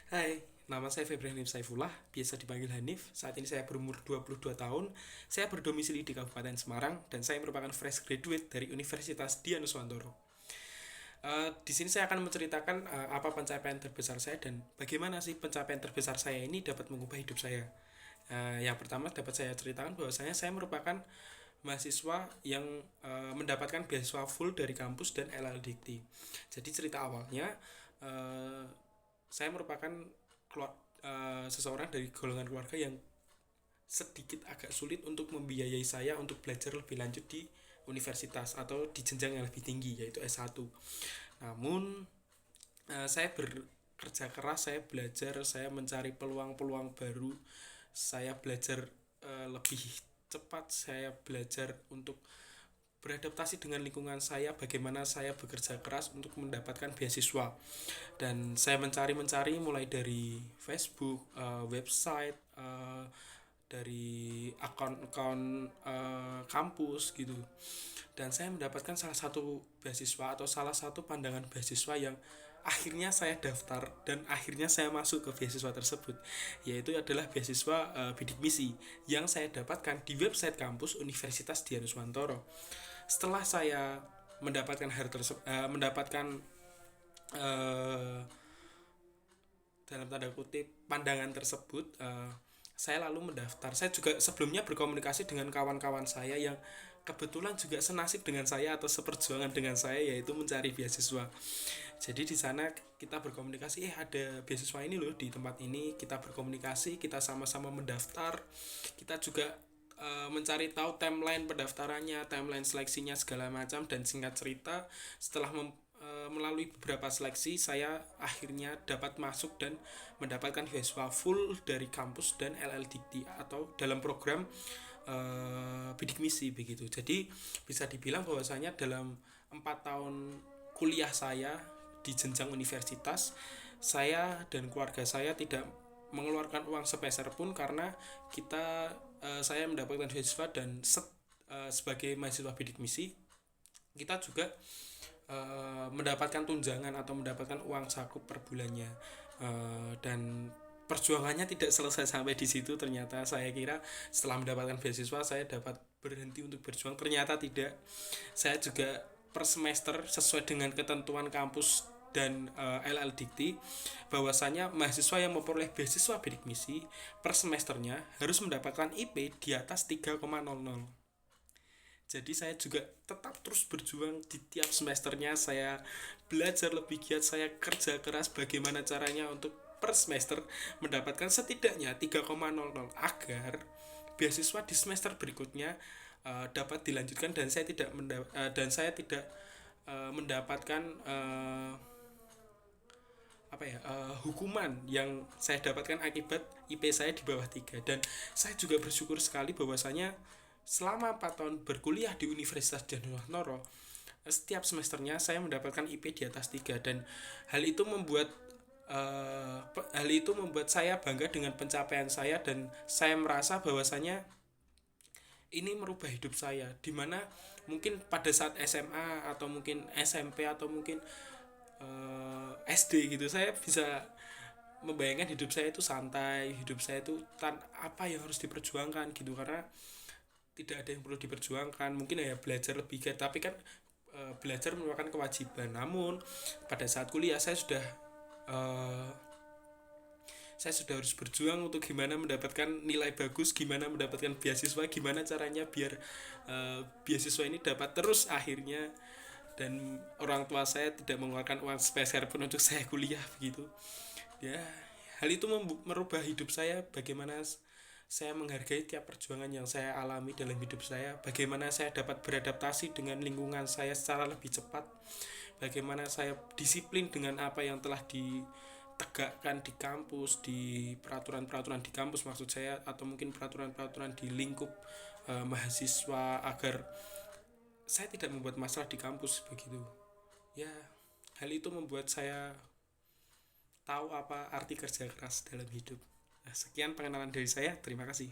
Hai, nama saya Febri Hanif Saifullah, biasa dipanggil Hanif. Saat ini saya berumur 22 tahun. Saya berdomisili di Kabupaten Semarang dan saya merupakan fresh graduate dari Universitas Dianuswantoro. Di sini saya akan menceritakan apa pencapaian terbesar saya dan bagaimana sih pencapaian terbesar saya ini dapat mengubah hidup saya. Yang pertama dapat saya ceritakan bahwasanya saya merupakan mahasiswa yang mendapatkan beasiswa full dari kampus dan LLDikti. Jadi cerita awalnya uh, saya merupakan seseorang dari golongan keluarga yang sedikit agak sulit untuk membiayai saya untuk belajar lebih lanjut di universitas atau di jenjang yang lebih tinggi yaitu S1. Namun saya bekerja keras, saya belajar, saya mencari peluang-peluang baru, saya belajar lebih cepat, saya belajar untuk beradaptasi dengan lingkungan saya, bagaimana saya bekerja keras untuk mendapatkan beasiswa. Dan saya mencari-mencari mulai dari Facebook, website, dari akun-akun kampus gitu. Dan saya mendapatkan salah satu beasiswa atau salah satu pandangan beasiswa yang akhirnya saya daftar dan akhirnya saya masuk ke beasiswa tersebut, yaitu adalah beasiswa bidik misi yang saya dapatkan di website kampus Universitas Dianuswantoro. Setelah saya mendapatkan hal tersebut, mendapatkan uh, dalam tanda kutip pandangan tersebut, saya lalu mendaftar. Saya juga sebelumnya berkomunikasi dengan kawan-kawan saya yang kebetulan juga senasib dengan saya atau seperjuangan dengan saya, yaitu mencari beasiswa. Jadi di sana kita berkomunikasi, ada beasiswa ini loh di tempat ini, kita berkomunikasi, kita sama-sama mendaftar, kita juga mencari tahu timeline pendaftarannya, timeline seleksinya segala macam. Dan singkat cerita, setelah melalui beberapa seleksi, saya akhirnya dapat masuk dan mendapatkan beasiswa full dari kampus dan LLDikti atau dalam program bidik misi begitu. Jadi bisa dibilang bahwasanya dalam 4 tahun kuliah saya di jenjang universitas, saya dan keluarga saya tidak mengeluarkan uang sepeser pun karena saya mendapatkan beasiswa dan sebagai mahasiswa bidik misi kita juga mendapatkan tunjangan atau mendapatkan uang saku per bulannya. Dan perjuangannya tidak selesai sampai di situ. Ternyata saya kira setelah mendapatkan beasiswa saya dapat berhenti untuk berjuang, ternyata tidak. Saya juga per semester sesuai dengan ketentuan kampus dan LL bahwasanya mahasiswa yang memperoleh beasiswa bidik misi per semesternya harus mendapatkan IP di atas 3,00. Jadi saya juga tetap terus berjuang di tiap semesternya, saya belajar lebih giat, saya kerja keras bagaimana caranya untuk per semester mendapatkan setidaknya 3,00 agar beasiswa di semester berikutnya dapat dilanjutkan dan saya tidak mendapatkan hukuman yang saya dapatkan akibat IP saya di bawah 3. Dan saya juga bersyukur sekali bahwasanya selama 4 tahun berkuliah di Universitas Dianuswantoro, setiap semesternya saya mendapatkan IP di atas 3. Dan hal itu membuat saya bangga dengan pencapaian saya dan saya merasa bahwasanya ini merubah hidup saya, dimana mungkin pada saat SMA atau mungkin SMP atau mungkin SD gitu, saya bisa membayangkan hidup saya itu santai, hidup saya itu apa yang harus diperjuangkan gitu, karena tidak ada yang perlu diperjuangkan. Mungkin ya belajar lebih giat, tapi kan belajar merupakan kewajiban. Namun pada saat kuliah uh, saya sudah harus berjuang untuk gimana mendapatkan nilai bagus, gimana mendapatkan beasiswa, gimana caranya biar beasiswa ini dapat terus akhirnya. Dan orang tua saya tidak mengeluarkan uang sepeser pun untuk saya kuliah begitu ya. Hal itu merubah hidup saya, bagaimana saya menghargai tiap perjuangan yang saya alami dalam hidup saya, bagaimana saya dapat beradaptasi dengan lingkungan saya secara lebih cepat, bagaimana saya disiplin dengan apa yang telah ditegakkan di kampus, di peraturan-peraturan di kampus maksud saya, atau mungkin peraturan-peraturan di lingkup mahasiswa, agar saya tidak membuat masalah di kampus begitu ya. Hal itu membuat saya tahu apa arti kerja keras dalam hidup. Nah, sekian pengenalan dari saya, terima kasih.